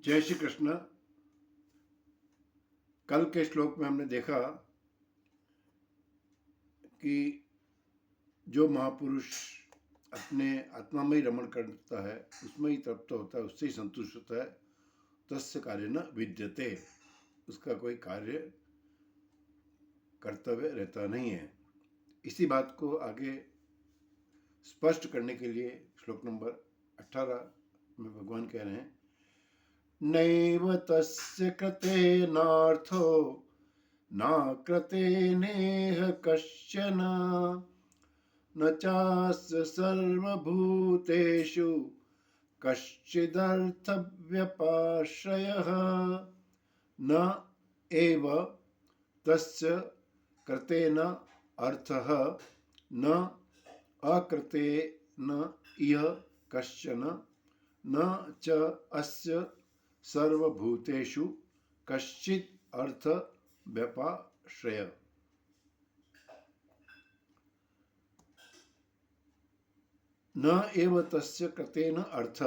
जय श्री कृष्ण। कल के श्लोक में हमने देखा कि जो महापुरुष अपने आत्मा में ही रमण करता है, उसमें ही तृप्त होता है, उससे ही संतुष्ट होता है, तस्य कार्य न विद्यते, उसका कोई कार्य कर्तव्य रहता नहीं है। इसी बात को आगे स्पष्ट करने के लिए श्लोक नंबर 18 में भगवान कह रहे हैं, नैव तस्य कृतेनार्थो न कृतेनेह कश्चन न चास्य सर्वभूतेषु कश्चिदर्थव्यपाश्रयः न एव तस्य कृतेन अर्थः न अकृतेन इह कश्चन न च अस्य सर्वभूतेषु कश्चित् अर्थ व्यपाश्रय। न एव तस्य कृतेन अर्थ,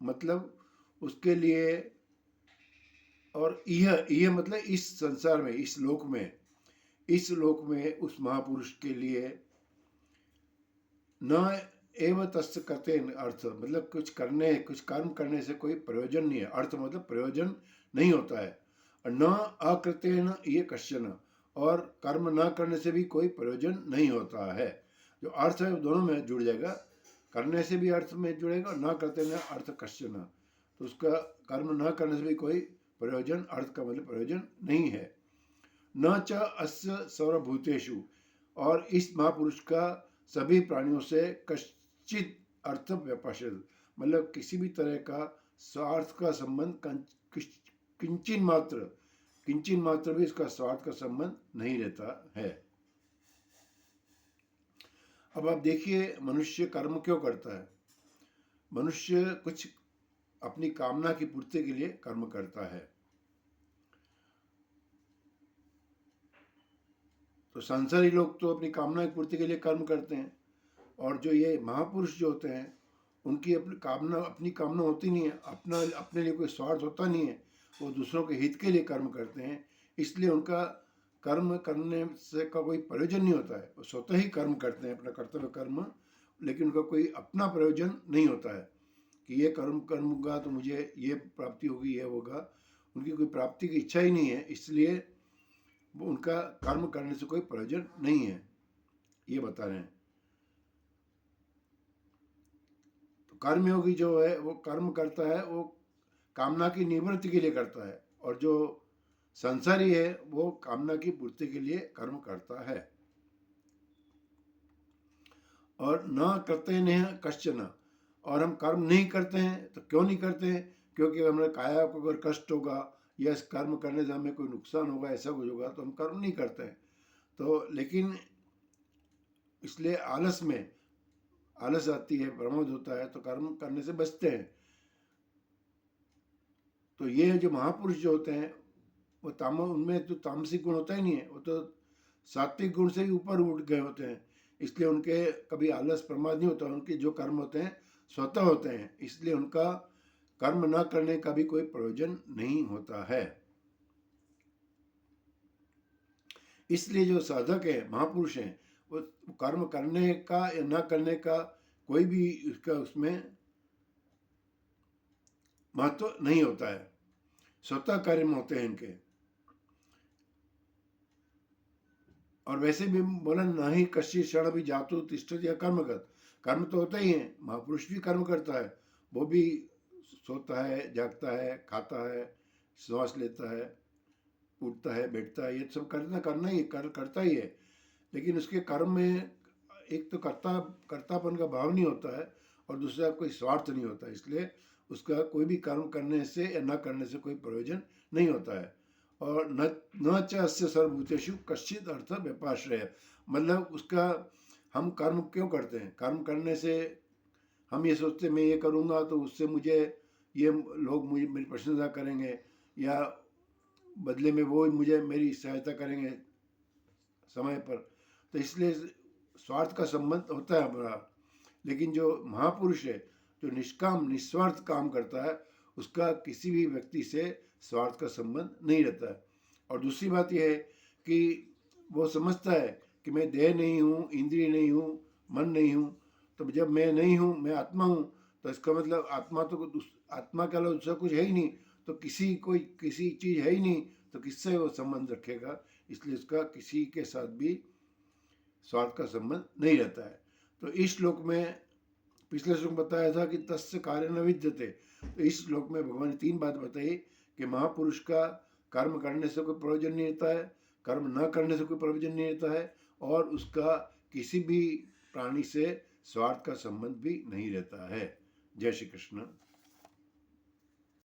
मतलब उसके लिए, और यह मतलब इस संसार में, इस लोक में उस महापुरुष के लिए न एव तस्य कृतेन अर्थ, मतलब कुछ कर्म करने से कोई प्रयोजन नहीं है। अर्थ मतलब प्रयोजन नहीं होता है। और न अकृतेन ये कश्चन, और कर्म न करने से भी कोई प्रयोजन नहीं होता है। जो अर्थ है दोनों में जुड़ जाएगा, करने से भी अर्थ में जुड़ेगा, न करते न अर्थ कश्चन, तो उसका कर्म न करने से भी कोई प्रयोजन, अर्थ का मतलब प्रयोजन नहीं है। न च अस्य सर्वभूतेषु, और इस महापुरुष का सभी प्राणियों से कश्चित अर्थ व्यपाश्रय, मतलब किसी भी तरह का स्वार्थ का संबंध किंचिन मात्र भी इसका स्वार्थ का संबंध नहीं रहता है। अब आप देखिए, मनुष्य कर्म क्यों करता है? मनुष्य कुछ अपनी कामना की पूर्ति के लिए कर्म करता है। तो संसारी लोग तो अपनी कामना की पूर्ति के लिए कर्म करते हैं, और जो ये महापुरुष जो होते हैं, उनकी अपनी कामना होती नहीं है, अपने लिए कोई स्वार्थ होता नहीं है, वो दूसरों के हित के लिए कर्म करते हैं। इसलिए उनका कर्म करने से का कोई प्रयोजन नहीं होता है। वो स्वतः ही कर्म करते हैं, अपना कर्तव्य कर्म, लेकिन उनका कोई अपना प्रयोजन नहीं होता है कि ये कर्म करूँगा तो मुझे ये प्राप्ति होगी, ये होगा। उनकी कोई प्राप्ति की इच्छा ही नहीं है, इसलिए वो उनका कर्म करने से कोई प्रयोजन नहीं है, ये बता रहे हैं। तो कर्मयोगी जो है वो कर्म करता है, वो कामना की निवृत्ति के लिए करता है, और जो संसारी है वो कामना की पूर्ति के लिए कर्म करता है। और न करते नहीं कश्चन, और हम कर्म नहीं करते हैं तो क्यों नहीं करते हैं? क्योंकि हमारे काया को अगर कष्ट होगा या इस कर्म करने से हमें कोई नुकसान होगा, ऐसा कुछ होगा, तो हम कर्म नहीं करते हैं। तो लेकिन इसलिए आलस आती है, प्रमाद होता है, तो कर्म करने से बचते हैं। तो ये जो महापुरुष जो होते हैं, वो उनमें तो तामसिक गुण होता ही नहीं है, वो तो सात्विक गुण से ही ऊपर उठ गए होते हैं। इसलिए उनके कभी आलस प्रमाद नहीं होता। उनके जो कर्म होते हैं स्वतः होते हैं, इसलिए उनका कर्म न करने का भी कोई प्रयोजन नहीं होता है। इसलिए जो साधक है, महापुरुष हैं, वो कर्म करने का या न करने का कोई भी उसमें महत्व नहीं होता है। स्वतः कर्म होते हैं इनके। और वैसे भी बोला, न ही कश्य क्षण भी जातु तिष्ठत या कर्मगत, कर्म तो होता ही है। महापुरुष भी कर्म करता है, वो भी सोता है, जागता है, खाता है, श्वास लेता है, उठता है, बैठता है, ये सब करना ही करता ही है। लेकिन उसके कर्म में एक तो कर्तापन का भाव नहीं होता है, और दूसरा कोई स्वार्थ नहीं होता है। इसलिए उसका कोई भी कर्म करने से या न करने से कोई प्रयोजन नहीं होता है। और न च अस्य सर्वभूतेषु कश्चित अर्थ व्यपाश्रय, मतलब उसका हम कर्म क्यों करते हैं? कर्म करने से हम ये सोचते मैं ये करूँगा तो उससे मुझे ये लोग मेरी प्रशंसा करेंगे, या बदले में वो मुझे मेरी सहायता करेंगे समय पर। तो इसलिए स्वार्थ का संबंध होता है हमारा। लेकिन जो महापुरुष है, जो निष्काम निस्वार्थ काम करता है, उसका किसी भी व्यक्ति से स्वार्थ का संबंध नहीं रहता है। और दूसरी बात यह है कि वो समझता है कि मैं देह नहीं हूँ, इंद्रिय नहीं हूँ, मन नहीं हूँ, तो जब मैं नहीं हूँ, मैं आत्मा हूँ, तो इसका मतलब आत्मा के अलावा दूसरा कुछ है ही नहीं, तो किसी चीज़ है ही नहीं, तो किससे वो संबंध रखेगा। इसलिए उसका किसी के साथ भी स्वार्थ का संबंध नहीं रहता है। तो इस श्लोक में, पिछले श्लोक में बताया था कि तस्य कार्य न विद्यते, तो इस श्लोक में भगवान ने 3 बात बताई कि महापुरुष का कर्म करने से कोई प्रयोजन नहीं रहता है, कर्म न करने से कोई प्रयोजन नहीं रहता है, और उसका किसी भी प्राणी से स्वार्थ का संबंध भी नहीं रहता है। जय श्री कृष्ण।